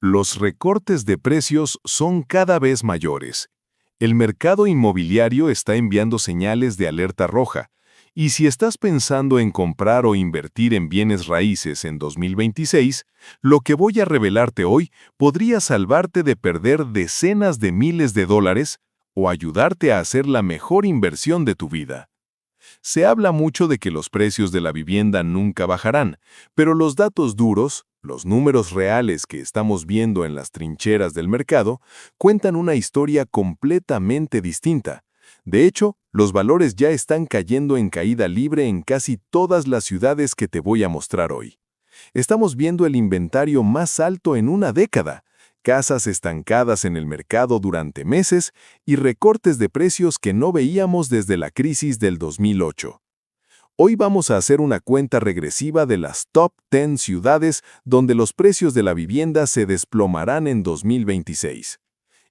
Los recortes de precios son cada vez mayores. El mercado inmobiliario está enviando señales de alerta roja, y si estás pensando en comprar o invertir en bienes raíces en 2026, lo que voy a revelarte hoy podría salvarte de perder decenas de miles de dólares o ayudarte a hacer la mejor inversión de tu vida. Se habla mucho de que los precios de la vivienda nunca bajarán, pero los datos duros, los números reales que estamos viendo en las trincheras del mercado, cuentan una historia completamente distinta. De hecho, los valores ya están cayendo en caída libre en casi todas las ciudades que te voy a mostrar hoy. Estamos viendo el inventario más alto en una década, casas estancadas en el mercado durante meses y recortes de precios que no veíamos desde la crisis del 2008. Hoy vamos a hacer una cuenta regresiva de las top 10 ciudades donde los precios de la vivienda se desplomarán en 2026.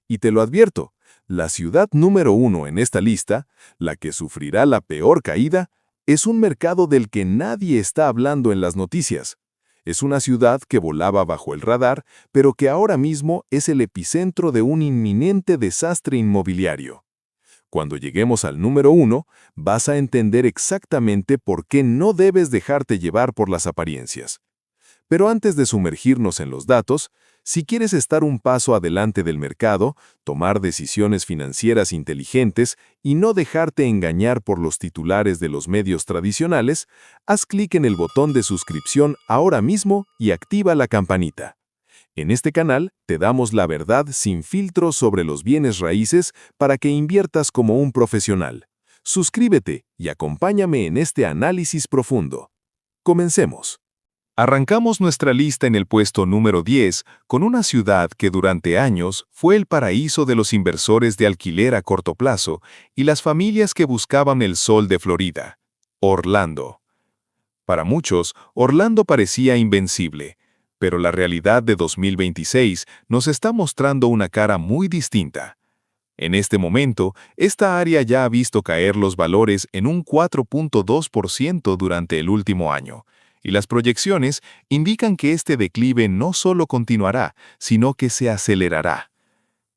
Y te lo advierto, la ciudad número 1 en esta lista, la que sufrirá la peor caída, es un mercado del que nadie está hablando en las noticias. Es una ciudad que volaba bajo el radar, pero que ahora mismo es el epicentro de un inminente desastre inmobiliario. Cuando lleguemos al número 1, vas a entender exactamente por qué no debes dejarte llevar por las apariencias. Pero antes de sumergirnos en los datos, si quieres estar un paso adelante del mercado, tomar decisiones financieras inteligentes y no dejarte engañar por los titulares de los medios tradicionales, haz clic en el botón de suscripción ahora mismo y activa la campanita. En este canal te damos la verdad sin filtros sobre los bienes raíces para que inviertas como un profesional. Suscríbete y acompáñame en este análisis profundo. Comencemos. Arrancamos nuestra lista en el puesto número 10 con una ciudad que durante años fue el paraíso de los inversores de alquiler a corto plazo y las familias que buscaban el sol de Florida, Orlando. Para muchos, Orlando parecía invencible, pero la realidad de 2026 nos está mostrando una cara muy distinta. En este momento, esta área ya ha visto caer los valores en un 4.2% durante el último año, y las proyecciones indican que este declive no solo continuará, sino que se acelerará.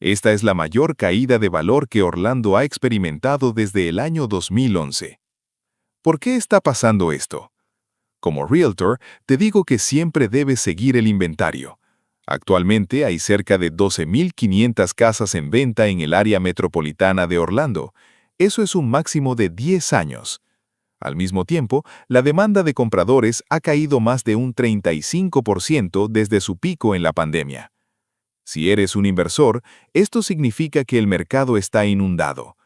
Esta es la mayor caída de valor que Orlando ha experimentado desde el año 2011. ¿Por qué está pasando esto? Como realtor, te digo que siempre debes seguir el inventario. Actualmente hay cerca de 12.500 casas en venta en el área metropolitana de Orlando. Eso es un máximo de 10 años. Al mismo tiempo, la demanda de compradores ha caído más de un 35% desde su pico en la pandemia. Si eres un inversor, esto significa que el mercado está inundado.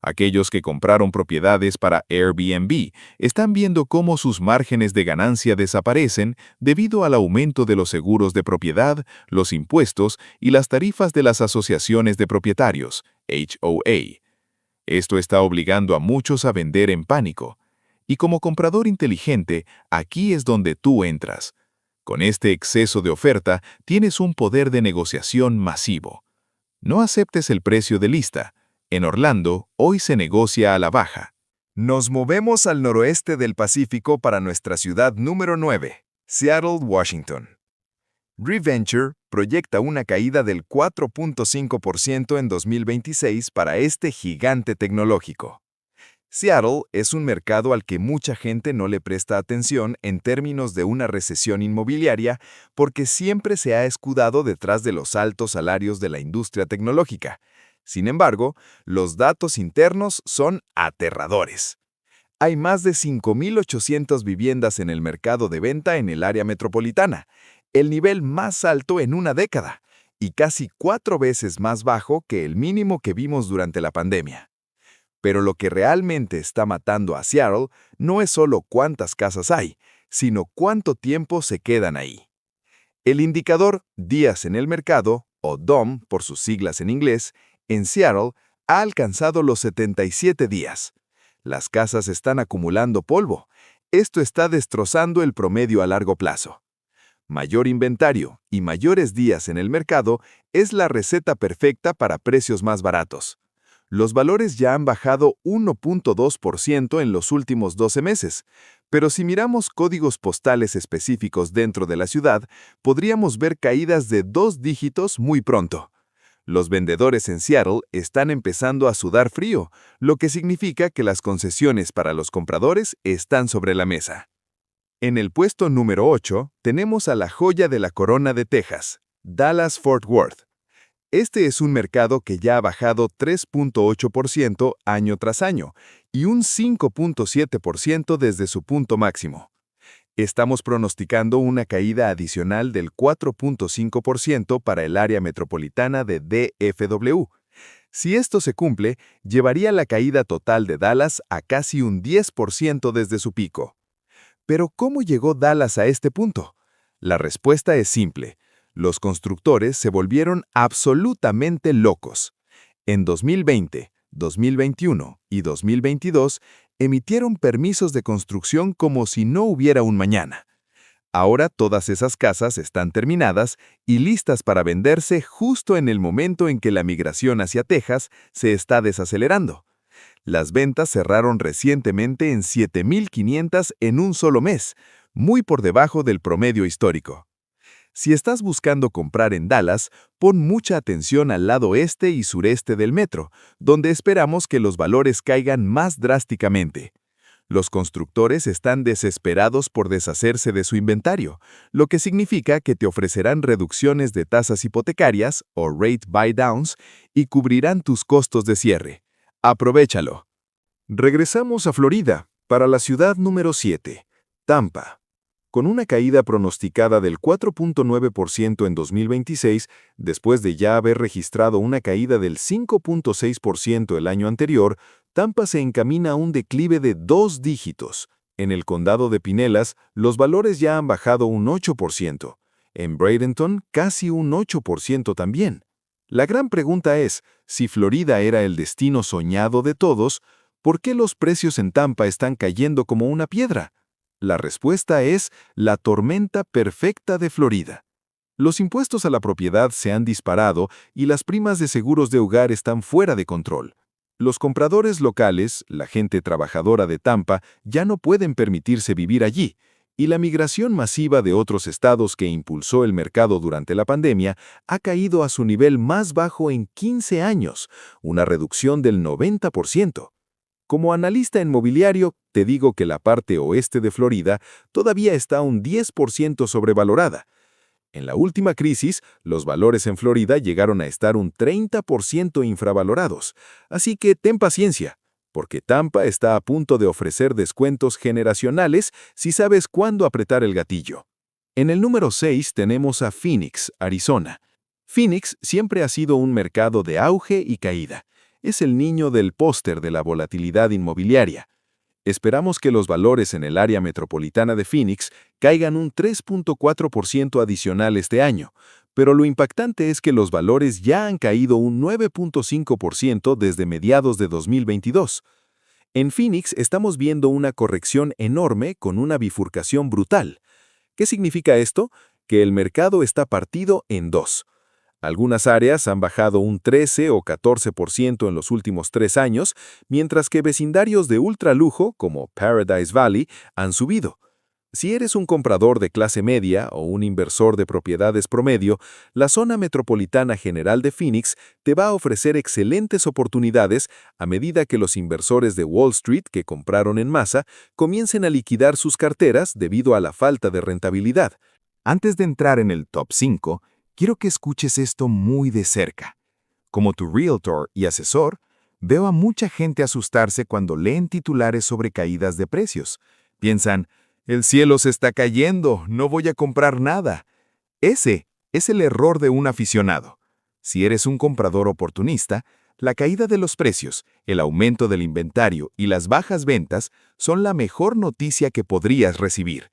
Aquellos que compraron propiedades para Airbnb están viendo cómo sus márgenes de ganancia desaparecen debido al aumento de los seguros de propiedad, los impuestos y las tarifas de las asociaciones de propietarios, HOA. Esto está obligando a muchos a vender en pánico. Y como comprador inteligente, aquí es donde tú entras. Con este exceso de oferta, tienes un poder de negociación masivo. No aceptes el precio de lista. En Orlando, hoy se negocia a la baja. Nos movemos al noroeste del Pacífico para nuestra ciudad número 9, Seattle, Washington. ReVenture proyecta una caída del 4.5% en 2026 para este gigante tecnológico. Seattle es un mercado al que mucha gente no le presta atención en términos de una recesión inmobiliaria porque siempre se ha escudado detrás de los altos salarios de la industria tecnológica. Sin embargo, los datos internos son aterradores. Hay más de 5.800 viviendas en el mercado de venta en el área metropolitana, el nivel más alto en una década, y casi 4 veces más bajo que el mínimo que vimos durante la pandemia. Pero lo que realmente está matando a Seattle no es solo cuántas casas hay, sino cuánto tiempo se quedan ahí. El indicador Días en el Mercado, o DOM por sus siglas en inglés, en Seattle ha alcanzado los 77 días. Las casas están acumulando polvo. Esto está destrozando el promedio a largo plazo. Mayor inventario y mayores días en el mercado es la receta perfecta para precios más baratos. Los valores ya han bajado 1.2% en los últimos 12 meses, Pero si miramos códigos postales específicos dentro de la ciudad, podríamos ver caídas de 2 dígitos muy pronto. Los vendedores en Seattle están empezando a sudar frío, lo que significa que las concesiones para los compradores están sobre la mesa. En el puesto número 8 tenemos a la joya de la corona de Texas, Dallas-Fort Worth. Este es un mercado que ya ha bajado 3.8% año tras año y un 5.7% desde su punto máximo. Estamos pronosticando una caída adicional del 4.5% para el área metropolitana de DFW. Si esto se cumple, llevaría la caída total de Dallas a casi un 10% desde su pico. Pero ¿cómo llegó Dallas a este punto? La respuesta es simple. Los constructores se volvieron absolutamente locos. En 2020, 2021 y 2022 emitieron permisos de construcción como si no hubiera un mañana. Ahora todas esas casas están terminadas y listas para venderse justo en el momento en que la migración hacia Texas se está desacelerando. Las ventas cerraron recientemente en 7.500 en un solo mes, muy por debajo del promedio histórico. Si estás buscando comprar en Dallas, pon mucha atención al lado este y sureste del metro, donde esperamos que los valores caigan más drásticamente. Los constructores están desesperados por deshacerse de su inventario, lo que significa que te ofrecerán reducciones de tasas hipotecarias o rate buy-downs y cubrirán tus costos de cierre. ¡Aprovéchalo! Regresamos a Florida, para la ciudad número 7, Tampa. Con una caída pronosticada del 4.9% en 2026, después de ya haber registrado una caída del 5.6% el año anterior, Tampa se encamina a un declive de 2 dígitos. En el condado de Pinellas, los valores ya han bajado un 8%. En Bradenton, casi un 8% también. La gran pregunta es, si Florida era el destino soñado de todos, ¿por qué los precios en Tampa están cayendo como una piedra? La respuesta es la tormenta perfecta de Florida. Los impuestos a la propiedad se han disparado y las primas de seguros de hogar están fuera de control. Los compradores locales, la gente trabajadora de Tampa, ya no pueden permitirse vivir allí, y la migración masiva de otros estados que impulsó el mercado durante la pandemia ha caído a su nivel más bajo en 15 años, una reducción del 90%. Como analista inmobiliario, te digo que la parte oeste de Florida todavía está un 10% sobrevalorada. En la última crisis, los valores en Florida llegaron a estar un 30% infravalorados, así que ten paciencia, porque Tampa está a punto de ofrecer descuentos generacionales si sabes cuándo apretar el gatillo. En el número 6 tenemos a Phoenix, Arizona. Phoenix siempre ha sido un mercado de auge y caída. Es el niño del póster de la volatilidad inmobiliaria. Esperamos que los valores en el área metropolitana de Phoenix caigan un 3.4% adicional este año, pero lo impactante es que los valores ya han caído un 9.5% desde mediados de 2022. En Phoenix estamos viendo una corrección enorme con una bifurcación brutal. ¿Qué significa esto? Que el mercado está partido en dos. Algunas áreas han bajado un 13 o 14% en los últimos 3 años, mientras que vecindarios de ultralujo, como Paradise Valley, han subido. Si eres un comprador de clase media o un inversor de propiedades promedio, la zona metropolitana general de Phoenix te va a ofrecer excelentes oportunidades a medida que los inversores de Wall Street que compraron en masa comiencen a liquidar sus carteras debido a la falta de rentabilidad. Antes de entrar en el top 5, quiero que escuches esto muy de cerca. Como tu realtor y asesor, veo a mucha gente asustarse cuando leen titulares sobre caídas de precios. Piensan, el cielo se está cayendo, no voy a comprar nada. Ese es el error de un aficionado. Si eres un comprador oportunista, la caída de los precios, el aumento del inventario y las bajas ventas son la mejor noticia que podrías recibir.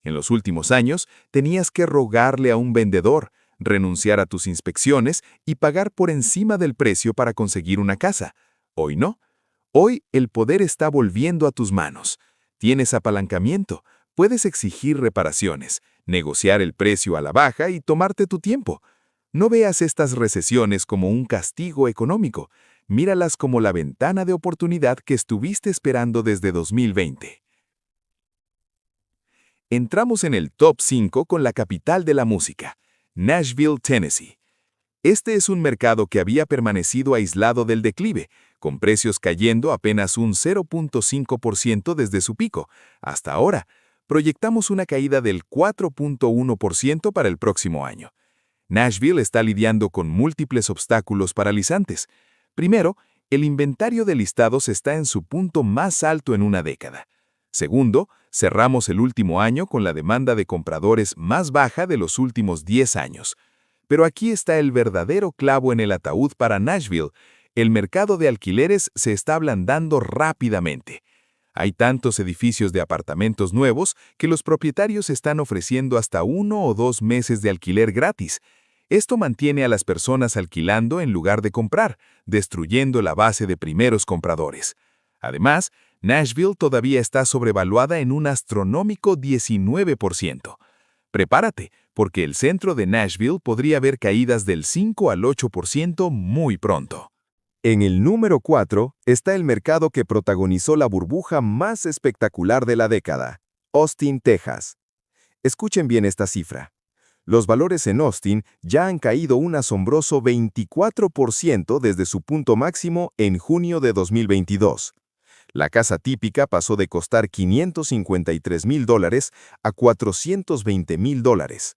En los últimos años, tenías que rogarle a un vendedor, renunciar a tus inspecciones y pagar por encima del precio para conseguir una casa. Hoy no. Hoy el poder está volviendo a tus manos. Tienes apalancamiento, puedes exigir reparaciones, negociar el precio a la baja y tomarte tu tiempo. No veas estas recesiones como un castigo económico. Míralas como la ventana de oportunidad que estuviste esperando desde 2020. Entramos en el top 5 con la capital de la música, Nashville, Tennessee. Este es un mercado que había permanecido aislado del declive, con precios cayendo apenas un 0.5% desde su pico. Hasta ahora, proyectamos una caída del 4.1% para el próximo año. Nashville está lidiando con múltiples obstáculos paralizantes. Primero, el inventario de listados está en su punto más alto en una década. Segundo, cerramos el último año con la demanda de compradores más baja de los últimos 10 años. Pero aquí está el verdadero clavo en el ataúd para Nashville. El mercado de alquileres se está ablandando rápidamente. Hay tantos edificios de apartamentos nuevos que los propietarios están ofreciendo hasta 1 o 2 meses de alquiler gratis. Esto mantiene a las personas alquilando en lugar de comprar, destruyendo la base de primeros compradores. Además, Nashville todavía está sobrevaluada en un astronómico 19%. Prepárate, porque el centro de Nashville podría ver caídas del 5 al 8% muy pronto. En el número 4 está el mercado que protagonizó la burbuja más espectacular de la década, Austin, Texas. Escuchen bien esta cifra. Los valores en Austin ya han caído un asombroso 24% desde su punto máximo en junio de 2022. La casa típica pasó de costar $553,000 a $420,000.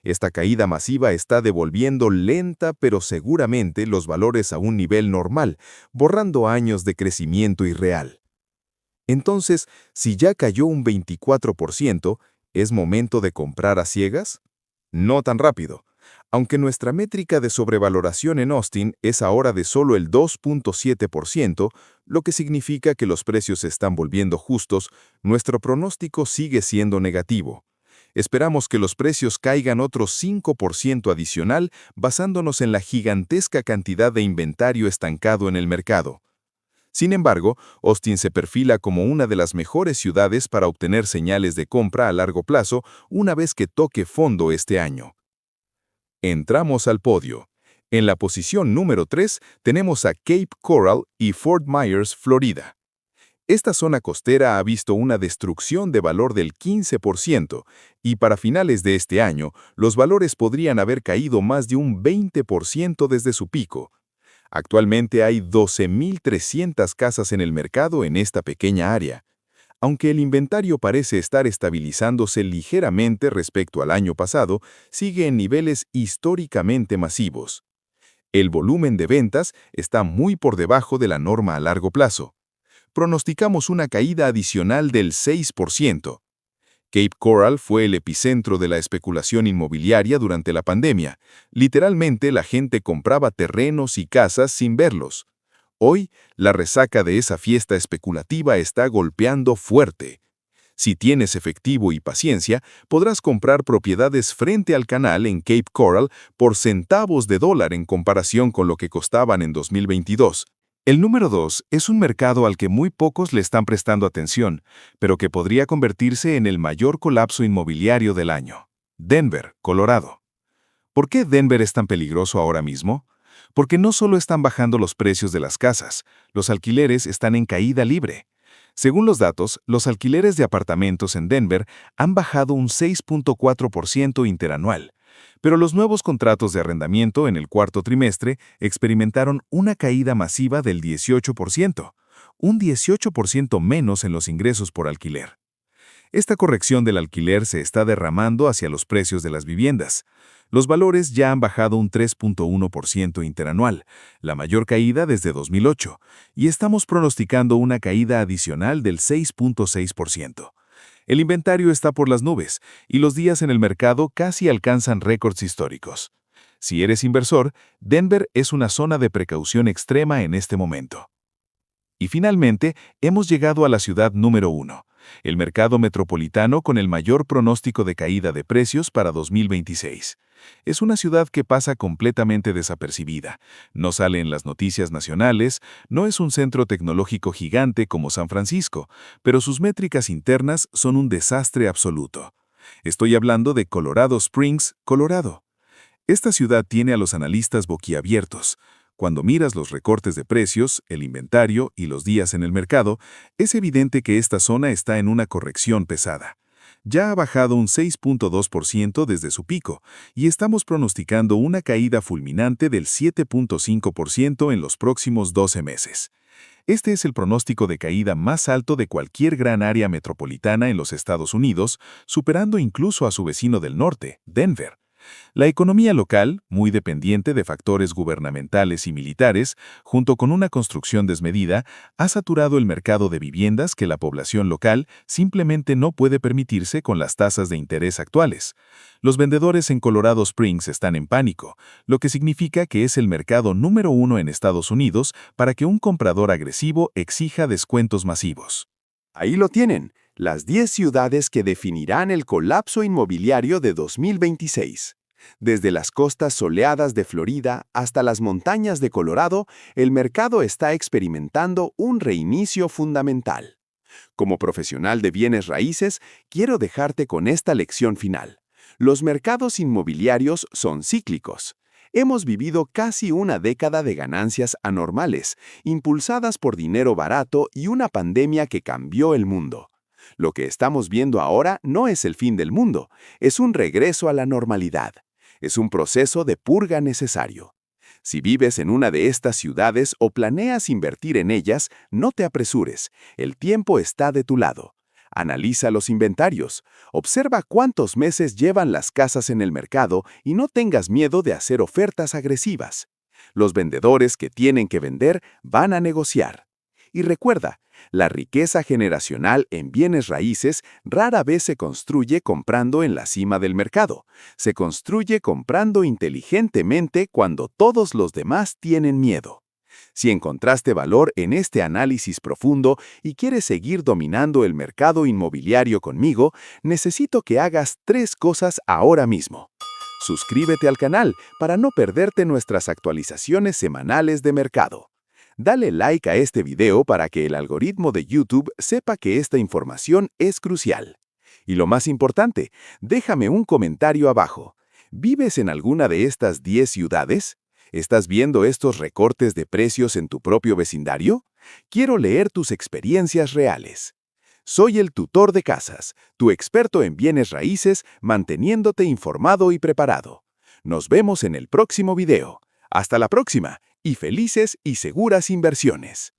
Esta caída masiva está devolviendo lenta pero seguramente los valores a un nivel normal, borrando años de crecimiento irreal. Entonces, si ya cayó un 24%, ¿es momento de comprar a ciegas? No tan rápido. Aunque nuestra métrica de sobrevaloración en Austin es ahora de solo el 2.7%, lo que significa que los precios se están volviendo justos, nuestro pronóstico sigue siendo negativo. Esperamos que los precios caigan otro 5% adicional basándonos en la gigantesca cantidad de inventario estancado en el mercado. Sin embargo, Austin se perfila como una de las mejores ciudades para obtener señales de compra a largo plazo una vez que toque fondo este año. Entramos al podio. En la posición número 3 tenemos a Cape Coral y Fort Myers, Florida. Esta zona costera ha visto una destrucción de valor del 15% y para finales de este año los valores podrían haber caído más de un 20% desde su pico. Actualmente hay 12.300 casas en el mercado en esta pequeña área. Aunque el inventario parece estar estabilizándose ligeramente respecto al año pasado, sigue en niveles históricamente masivos. El volumen de ventas está muy por debajo de la norma a largo plazo. Pronosticamos una caída adicional del 6%. Cape Coral fue el epicentro de la especulación inmobiliaria durante la pandemia. Literalmente, la gente compraba terrenos y casas sin verlos. Hoy, la resaca de esa fiesta especulativa está golpeando fuerte. Si tienes efectivo y paciencia, podrás comprar propiedades frente al canal en Cape Coral por centavos de dólar en comparación con lo que costaban en 2022. El número 2 es un mercado al que muy pocos le están prestando atención, pero que podría convertirse en el mayor colapso inmobiliario del año. Denver, Colorado. ¿Por qué Denver es tan peligroso ahora mismo? Porque no solo están bajando los precios de las casas, los alquileres están en caída libre. Según los datos, los alquileres de apartamentos en Denver han bajado un 6.4% interanual, pero los nuevos contratos de arrendamiento en el cuarto trimestre experimentaron una caída masiva del 18%, un 18% menos en los ingresos por alquiler. Esta corrección del alquiler se está derramando hacia los precios de las viviendas. Los valores ya han bajado un 3.1% interanual, la mayor caída desde 2008, y estamos pronosticando una caída adicional del 6.6%. El inventario está por las nubes, y los días en el mercado casi alcanzan récords históricos. Si eres inversor, Denver es una zona de precaución extrema en este momento. Y finalmente, hemos llegado a la ciudad número 1, el mercado metropolitano con el mayor pronóstico de caída de precios para 2026. Es una ciudad que pasa completamente desapercibida, no sale en las noticias nacionales, no es un centro tecnológico gigante como San Francisco, pero sus métricas internas son un desastre absoluto. Estoy hablando de Colorado Springs, Colorado. Esta ciudad tiene a los analistas boquiabiertos. Cuando miras los recortes de precios, el inventario y los días en el mercado, es evidente que esta zona está en una corrección pesada. Ya ha bajado un 6.2% desde su pico, y estamos pronosticando una caída fulminante del 7.5% en los próximos 12 meses. Este es el pronóstico de caída más alto de cualquier gran área metropolitana en los Estados Unidos, superando incluso a su vecino del norte, Denver. La economía local, muy dependiente de factores gubernamentales y militares, junto con una construcción desmedida, ha saturado el mercado de viviendas que la población local simplemente no puede permitirse con las tasas de interés actuales. Los vendedores en Colorado Springs están en pánico, lo que significa que es el mercado número 1 en Estados Unidos para que un comprador agresivo exija descuentos masivos. Ahí lo tienen, las 10 ciudades que definirán el colapso inmobiliario de 2026. Desde las costas soleadas de Florida hasta las montañas de Colorado, el mercado está experimentando un reinicio fundamental. Como profesional de bienes raíces, quiero dejarte con esta lección final. Los mercados inmobiliarios son cíclicos. Hemos vivido casi una década de ganancias anormales, impulsadas por dinero barato y una pandemia que cambió el mundo. Lo que estamos viendo ahora no es el fin del mundo, es un regreso a la normalidad. Es un proceso de purga necesario. Si vives en una de estas ciudades o planeas invertir en ellas, no te apresures, el tiempo está de tu lado. Analiza los inventarios, observa cuántos meses llevan las casas en el mercado y no tengas miedo de hacer ofertas agresivas. Los vendedores que tienen que vender van a negociar. Y recuerda, la riqueza generacional en bienes raíces rara vez se construye comprando en la cima del mercado. Se construye comprando inteligentemente cuando todos los demás tienen miedo. Si encontraste valor en este análisis profundo y quieres seguir dominando el mercado inmobiliario conmigo, necesito que hagas 3 cosas ahora mismo. Suscríbete al canal para no perderte nuestras actualizaciones semanales de mercado. Dale like a este video para que el algoritmo de YouTube sepa que esta información es crucial. Y lo más importante, déjame un comentario abajo. ¿Vives en alguna de estas 10 ciudades? ¿Estás viendo estos recortes de precios en tu propio vecindario? Quiero leer tus experiencias reales. Soy el tutor de casas, tu experto en bienes raíces, manteniéndote informado y preparado. Nos vemos en el próximo video. Hasta la próxima y felices y seguras inversiones.